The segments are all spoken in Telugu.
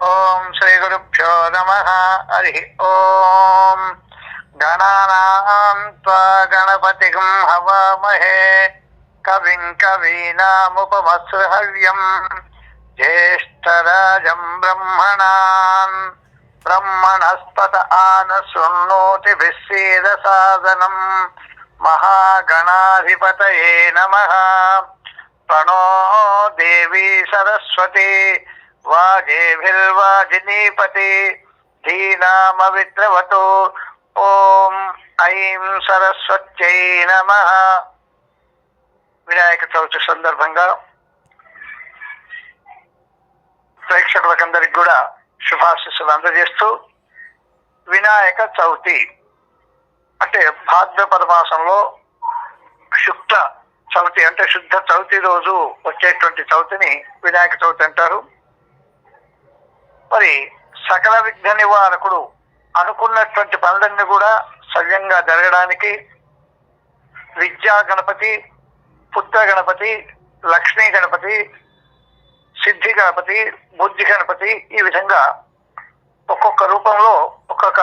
ఓం శ్రీ గురుభ్యో నమః. హరి ఓం. గణానాం త్వా గణపతిం హవామహే కవిం కవీనాముపమస్ృహవ్యం జ్యేష్ఠరాజం బ్రహ్మణాన్ బ్రహ్మణస్పత ఆనశృణ్వోతిభిः సేదసాదనం. మహాగణాధిపతయే నమః. ప్రణో దేవీ సరస్వతి వాజేభిర్వాజినీపతి ధీనామవిద్రవతు. ఓం ఐం సరస్వత్యై నమః. వినాయక చవితి సందర్భంగా ప్రేక్షకులకందరికి కూడా శుభాశీస్సులు అందజేస్తూ, వినాయక చవితి అంటే భాద్రపద మాసంలో శుక్ల చవితి అంటే శుద్ధ చవితి రోజు వచ్చేటువంటి చవితిని వినాయక చవితి అంటారు. మరి సకల విఘ్న నివారకుడు అనుకున్నటువంటి పనులన్నీ కూడా సవ్యంగా జరగడానికి విద్యా గణపతి, పుత్ర గణపతి, లక్ష్మీ గణపతి, సిద్ధి గణపతి, బుద్ధి గణపతి, ఈ విధంగా ఒక్కొక్క రూపంలో ఒక్కొక్క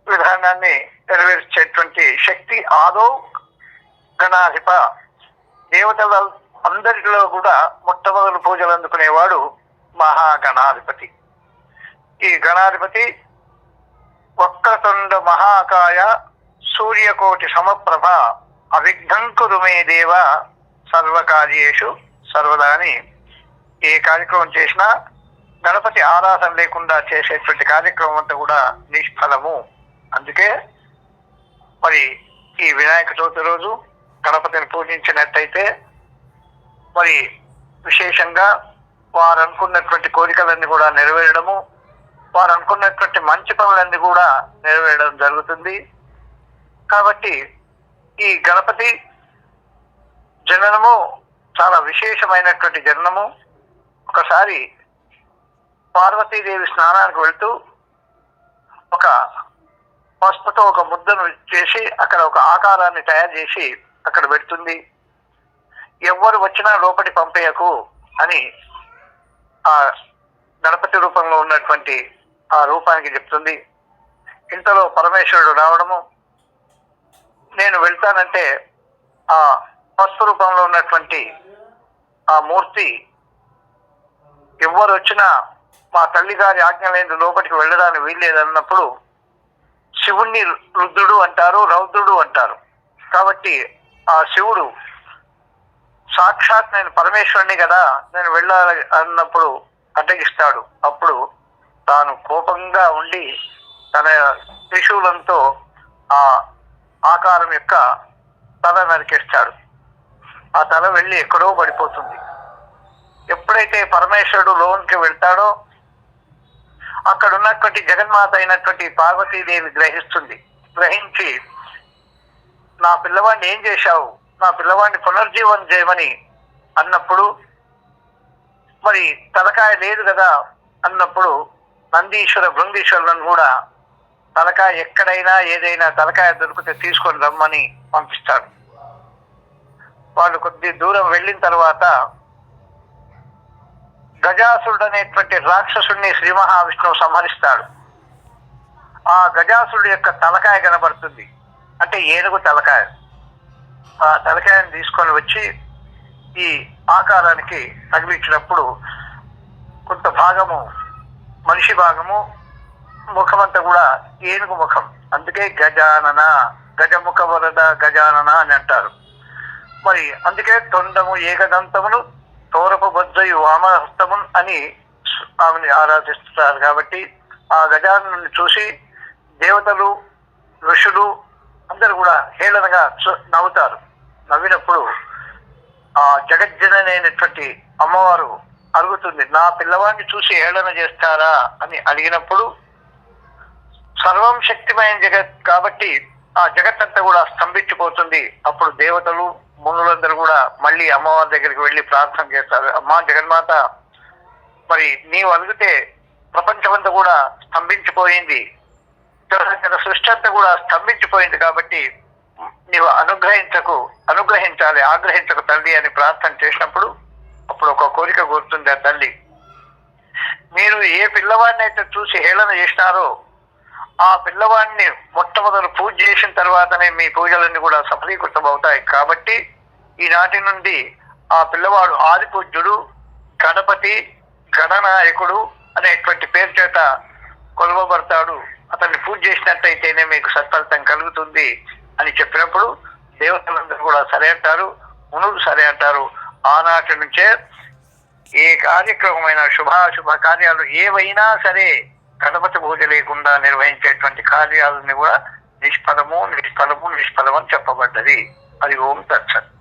విధానాన్ని నెరవేర్చేటువంటి శక్తి ఆదో గణాధిప. దేవతల అందరిలో కూడా మొట్టమొదటి పూజలు అందుకునేవాడు మహాగణాధిపతి. ఈ గణాధిపతి వక్రతుండ మహాకాయ సూర్యకోటి సమప్రభ అవిఘ్నం కురు మే దేవ సర్వకార్యేషు సర్వదా అని ఏ కార్యక్రమం చేసినా గణపతి ఆరాధన లేకుండా చేసేటువంటి కార్యక్రమం అంతా కూడా నిష్ఫలము. అందుకే మరి ఈ వినాయక చవితి రోజు గణపతిని పూజించినట్టయితే మరి విశేషంగా వారు అనుకున్నటువంటి కోరికలన్నీ కూడా నెరవేరడము, వారు అనుకున్నటువంటి మంచి పనులన్నీ కూడా నెరవేరడం జరుగుతుంది. కాబట్టి ఈ గణపతి జననము చాలా విశేషమైనటువంటి జననము. ఒకసారి పార్వతీదేవి స్నానానికి వెళ్తూ ఒక పసుపుతో ఒక ముద్దను చేసి అక్కడ ఒక ఆకారాన్ని తయారు చేసి అక్కడ పెడుతుంది. ఎవ్వరు వచ్చినా లోపలి పంపేయకు అని ఆ గణపతి రూపంలో ఉన్నటువంటి ఆ రూపానికి చెప్తుంది. ఇంతలో పరమేశ్వరుడు రావడము, నేను వెళ్తానంటే ఆ పసుపు రూపంలో ఉన్నటువంటి ఆ మూర్తి ఎవ్వరు వచ్చినా మా తల్లి గారి ఆజ్ఞ లేని లోపలికి వెళ్ళడానికి వీల్లేదన్నప్పుడు శివుణ్ణి రుద్రుడు అంటారు, రౌద్రుడు అంటారు. కాబట్టి ఆ శివుడు సాక్షాత్ నేను పరమేశ్వరుని కదా, నేను వెళ్ళాలి అన్నప్పుడు అడ్డగిస్తాడు. అప్పుడు తాను కోపంగా ఉండి తన త్రిశూలంతో ఆ ఆకారం యొక్క తల నరికేస్తాడు. ఆ తల వెళ్ళి ఎక్కడో పడిపోతుంది. ఎప్పుడైతే పరమేశ్వరుడు లోనికి వెళ్తాడో అక్కడ ఉన్నటువంటి జగన్మాత అయినటువంటి పార్వతీదేవి గ్రహిస్తుంది. గ్రహించి నా పిల్లవాడిని ఏం చేశావు, నా పిల్లవాడిని పునర్జీవనం చేయమని అన్నప్పుడు మరి తలకాయ లేదు కదా అన్నప్పుడు నందీశ్వర బృందీశ్వరులను కూడా తలకాయ ఎక్కడైనా ఏదైనా తలకాయ దొరికితే తీసుకొని రమ్మని పంపిస్తాడు. వాళ్ళు కొద్ది దూరం వెళ్ళిన తర్వాత గజాసురుడు అనేటువంటి రాక్షసుడిని శ్రీ మహావిష్ణువు సంహరిస్తాడు. ఆ గజాసురుడు యొక్క తలకాయ కనబడుతుంది, అంటే ఏనుగు తలకాయ. ఆ తలకాయను తీసుకొని వచ్చి ఈ ఆకారానికి తగిలించినప్పుడు కొంత భాగము మనిషి భాగము, ముఖమంతా కూడా ఏనుగు ముఖం. అందుకే గజానన, గజముఖ వరద గజానన అని అంటారు. మరి అందుకే తొండము ఏకదంతమును తోరపు బొజ్జయు వామహస్తము అని ఆమెని ఆరాధిస్తారు. కాబట్టి ఆ గజానను చూసి దేవతలు, ఋషులు అందరూ కూడా హేళనగా నవ్వుతారు. నవ్వినప్పుడు ఆ జగజ్జనని అయినటువంటి అమ్మవారు అడుగుతుంది, నా పిల్లవాడిని చూసి హేళన చేస్తారా అని అడిగినప్పుడు సర్వం శక్తిమైన జగత్ కాబట్టి ఆ జగత్ అంతా కూడా స్తంభించిపోతుంది. అప్పుడు దేవతలు, మునులందరూ కూడా మళ్ళీ అమ్మవారి దగ్గరికి వెళ్ళి ప్రార్థన చేస్తారు. అమ్మా జగన్మాత, మరి నీవు అడిగితే ప్రపంచమంతా కూడా స్తంభించిపోయింది, సృష్టి అంతా కూడా స్తంభించిపోయింది. కాబట్టి నీవు అనుగ్రహించాలి, ఆగ్రహించకు తల్లి అని ప్రార్థన చేసినప్పుడు అప్పుడు ఒక కోరిక కోరుతుంది ఆ తల్లి. మీరు ఏ పిల్లవాడిని అయితే చూసి హేళన చేసినారో ఆ పిల్లవాడిని మొట్టమొదటి పూజ చేసిన తర్వాతనే మీ పూజలన్నీ కూడా సఫలీకృతం అవుతాయి. కాబట్టి ఈనాటి నుండి ఆ పిల్లవాడు ఆదిపూజ్యుడు, గణపతి, గణనాయకుడు అనేటువంటి పేరు చేత కొలవబడతాడు. అతన్ని పూజ చేసినట్టయితేనే మీకు సత్ఫలితం కలుగుతుంది అని చెప్పినప్పుడు దేవతలందరూ కూడా సరే అంటారు, మునులు సరే అంటారు. ఆనాటి నుంచే ఏ కార్యక్రమమైన శుభాశుభ కార్యాలు ఏవైనా సరే గణపతి పూజ లేకుండా నిర్వహించేటువంటి కార్యాలని కూడా నిష్ఫలము నిష్ఫలము నిష్ఫలం అని చెప్పబడ్డది. అది ఓం తత్సత్.